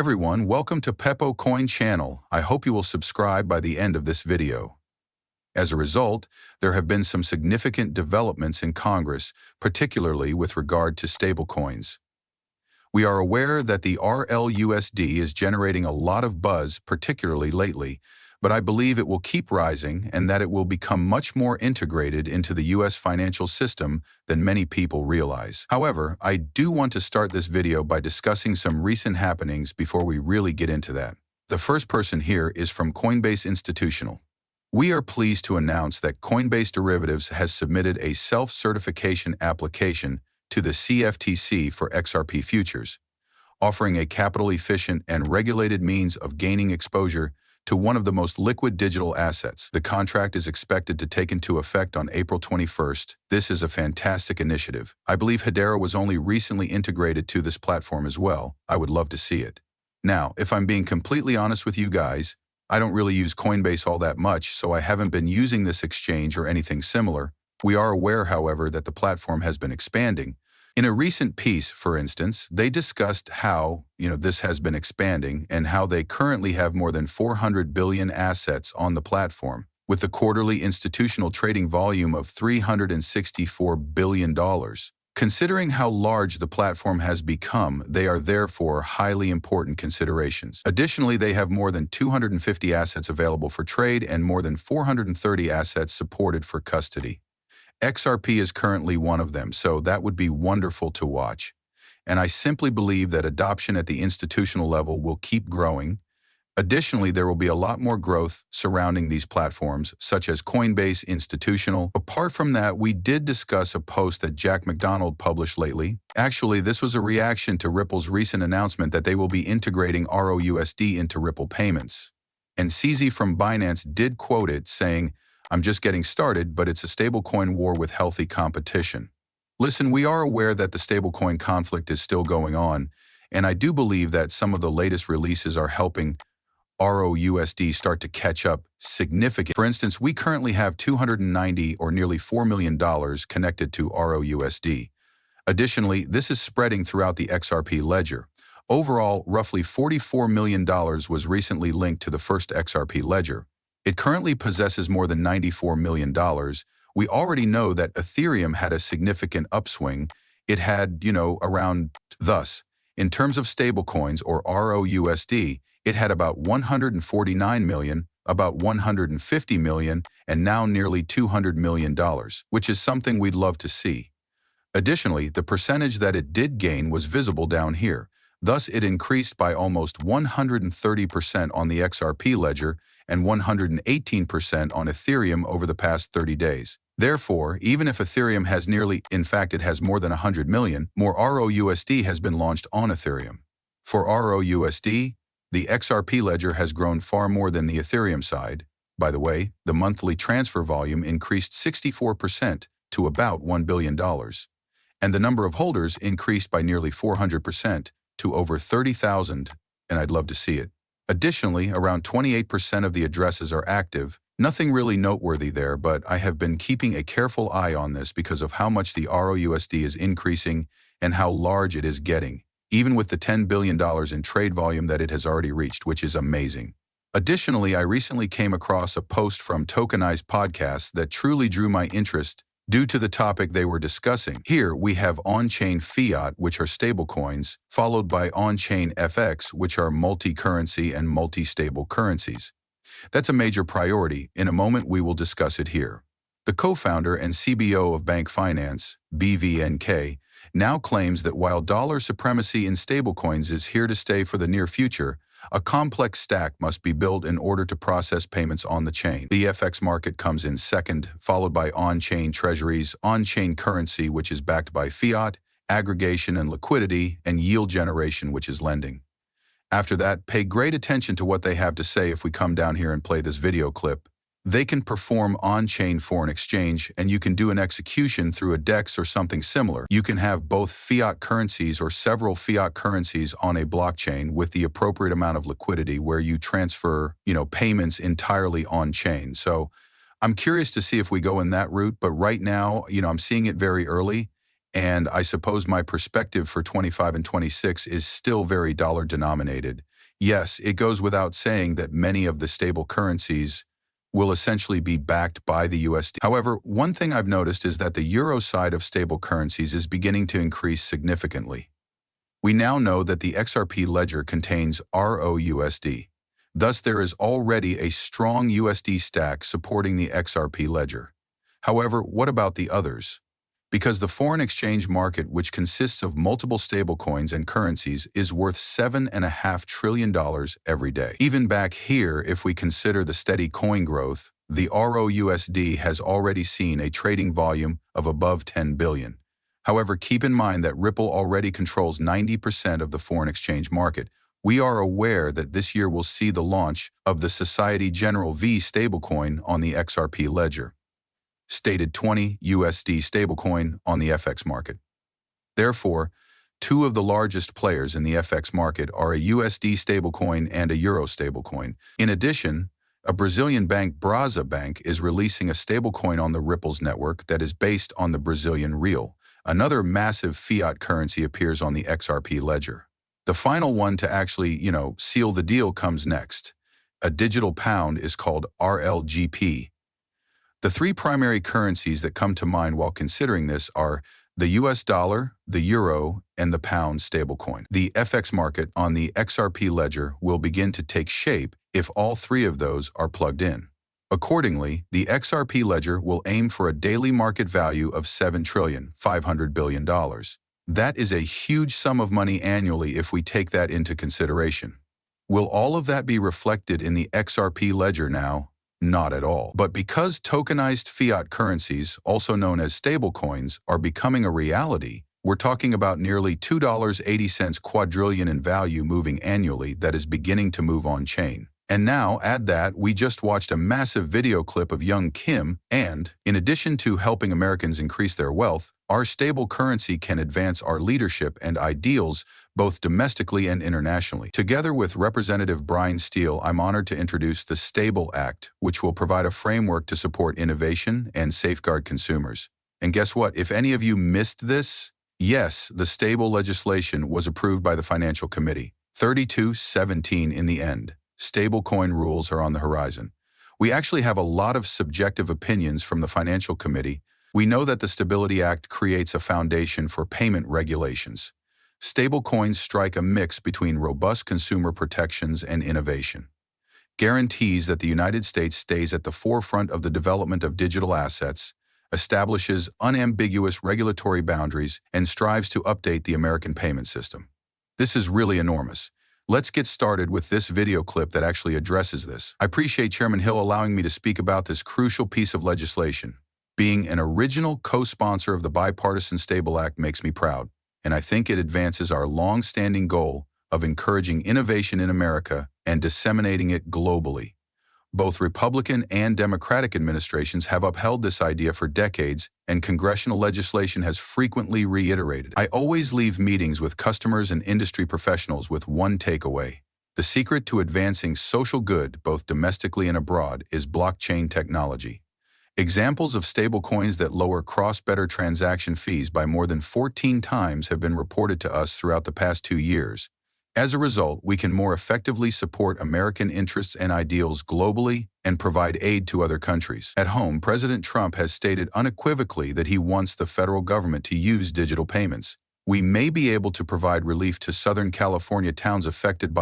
Everyone, welcome to Pepo Coin channel. I hope you will subscribe by the end of this video. As a result, there have been some significant developments in Congress, particularly with regard to stablecoins. We are aware that the RLUSD is generating a lot of buzz, particularly lately, but I believe it will keep rising and that it will become much more integrated into the U.S. financial system than many people realize. However, I do want to start this video by discussing some recent happenings before we really get into that. The first person here is from Coinbase Institutional. We are pleased to announce that Coinbase Derivatives has submitted a self-certification application to the CFTC for XRP futures, offering a capital-efficient and regulated means of gaining exposure to one of the most liquid digital assets. The contract is expected to take into effect on April 21st. This is a fantastic initiative. I believe Hedera was only recently integrated to this platform as well. I would love to see it. Now, if I'm being completely honest with you guys, I don't really use Coinbase all that much, so I haven't been using this exchange or anything similar. We are aware, however, that the platform has been expanding. In a recent piece, for instance, they discussed how, this has been expanding and how they currently have more than 400 billion assets on the platform, with the quarterly institutional trading volume of $364 billion. Considering how large the platform has become, they are therefore highly important considerations. Additionally, they have more than 250 assets available for trade and more than 430 assets supported for custody. XRP is currently one of them, so that would be wonderful to watch. And I simply believe that adoption at the institutional level will keep growing. Additionally, there will be a lot more growth surrounding these platforms, such as Coinbase Institutional. Apart from that, we did discuss a post that Jack McDonald published lately. Actually, this was a reaction to Ripple's recent announcement that they will be integrating ROUSD into Ripple payments. And CZ from Binance did quote it, saying, "I'm just getting started, but it's a stablecoin war with healthy competition." Listen, we are aware that the stablecoin conflict is still going on, and I do believe that some of the latest releases are helping ROUSD start to catch up significantly. For instance, we currently have $290 or nearly $4 million connected to ROUSD. Additionally, this is spreading throughout the XRP ledger. Overall, roughly $44 million was recently linked to the first XRP ledger. It currently possesses more than $94 million. We already know that Ethereum had a significant upswing. It had, thus, in terms of stablecoins or ROUSD, it had about 149 million, about 150 million, and now nearly $200 million, which is something we'd love to see. Additionally, the percentage that it did gain was visible down here. Thus, it increased by almost 130% on the XRP ledger and 118% on Ethereum over the past 30 days. Therefore, even if Ethereum has in fact it has more than 100 million, more ROUSD has been launched on Ethereum. For ROUSD, the XRP ledger has grown far more than the Ethereum side. By the way, the monthly transfer volume increased 64% to about $1 billion, and the number of holders increased by nearly 400% to over 30,000, and I'd love to see it. Additionally, around 28% of the addresses are active. Nothing really noteworthy there, but I have been keeping a careful eye on this because of how much the ROUSD is increasing and how large it is getting, even with the $10 billion in trade volume that it has already reached, which is amazing. Additionally, I recently came across a post from Tokenized Podcasts that truly drew my interest due to the topic they were discussing. Here, we have on-chain fiat, which are stablecoins, followed by on-chain FX, which are multi-currency and multi-stable currencies. That's a major priority. In a moment, we will discuss it here. The co-founder and CBO of Bank Finance, BVNK, now claims that while dollar supremacy in stablecoins is here to stay for the near future, a complex stack must be built in order to process payments on the chain. The FX market comes in second, followed by on-chain treasuries, on-chain currency, which is backed by fiat, aggregation and liquidity, and yield generation, which is lending. After that, pay great attention to what they have to say if we come down here and play this video clip. They can perform on-chain foreign exchange, and you can do an execution through a DEX or something similar. You can have both fiat currencies or several fiat currencies on a blockchain with the appropriate amount of liquidity where you transfer, payments entirely on-chain. So I'm curious to see if we go in that route, but right now, I'm seeing it very early, And I suppose my perspective for 25 and 26 is still very dollar denominated. Yes, it goes without saying that many of the stable currencies will essentially be backed by the USD. However, one thing I've noticed is that the euro side of stable currencies is beginning to increase significantly. We now know that the XRP ledger contains ROUSD. Thus, there is already a strong USD stack supporting the XRP ledger. However, what about the others? Because the foreign exchange market, which consists of multiple stablecoins and currencies, is worth $7.5 trillion every day. Even back here, if we consider the steady coin growth, the ROUSD has already seen a trading volume of above 10 billion. However, keep in mind that Ripple already controls 90% of the foreign exchange market. We are aware that this year will see the launch of the Society General V stablecoin on the XRP ledger, stated 20 USD stablecoin on the FX market. Therefore, two of the largest players in the FX market are a USD stablecoin and a Euro stablecoin. In addition, a Brazilian bank, Brasa Bank, is releasing a stablecoin on the Ripple's network that is based on the Brazilian real. Another massive fiat currency appears on the XRP ledger. The final one to actually, seal the deal comes next. A digital pound is called RLGP. The three primary currencies that come to mind while considering this are the US dollar, the euro, and the pound stablecoin. The FX market on the XRP ledger will begin to take shape if all three of those are plugged in. Accordingly, the XRP ledger will aim for a daily market value of $7.5 trillion. That is a huge sum of money annually if we take that into consideration. Will all of that be reflected in the XRP ledger now? Not at all. But because tokenized fiat currencies, also known as stablecoins, are becoming a reality, we're talking about nearly $2.80 quadrillion in value moving annually that is beginning to move on-chain. And now, add that, we just watched a massive video clip of young Kim, and, in addition to helping Americans increase their wealth, our stable currency can advance our leadership and ideals both domestically and internationally. Together with Representative Brian Steele, I'm honored to introduce the Stable Act, which will provide a framework to support innovation and safeguard consumers. And guess what? If any of you missed this, yes, the Stable legislation was approved by the Financial Committee. 32-17 in the end. Stablecoin rules are on the horizon. We actually have a lot of subjective opinions from the Financial Committee. We know that the Stability Act creates a foundation for payment regulations. Stablecoins strike a mix between robust consumer protections and innovation. Guarantees that the United States stays at the forefront of the development of digital assets, establishes unambiguous regulatory boundaries, and strives to update the American payment system. This is really enormous. Let's get started with this video clip that actually addresses this. I appreciate Chairman Hill allowing me to speak about this crucial piece of legislation. Being an original co-sponsor of the Bipartisan Stable Act makes me proud, and I think it advances our long-standing goal of encouraging innovation in America and disseminating it globally. Both Republican and Democratic administrations have upheld this idea for decades, and congressional legislation has frequently reiterated. I always leave meetings with customers and industry professionals with one takeaway. The secret to advancing social good, both domestically and abroad, is blockchain technology. Examples of stablecoins that lower cross-border transaction fees by more than 14 times have been reported to us throughout the past 2 years. As a result, we can more effectively support American interests and ideals globally and provide aid to other countries. At home, President Trump has stated unequivocally that he wants the federal government to use digital payments. We may be able to provide relief to Southern California towns affected by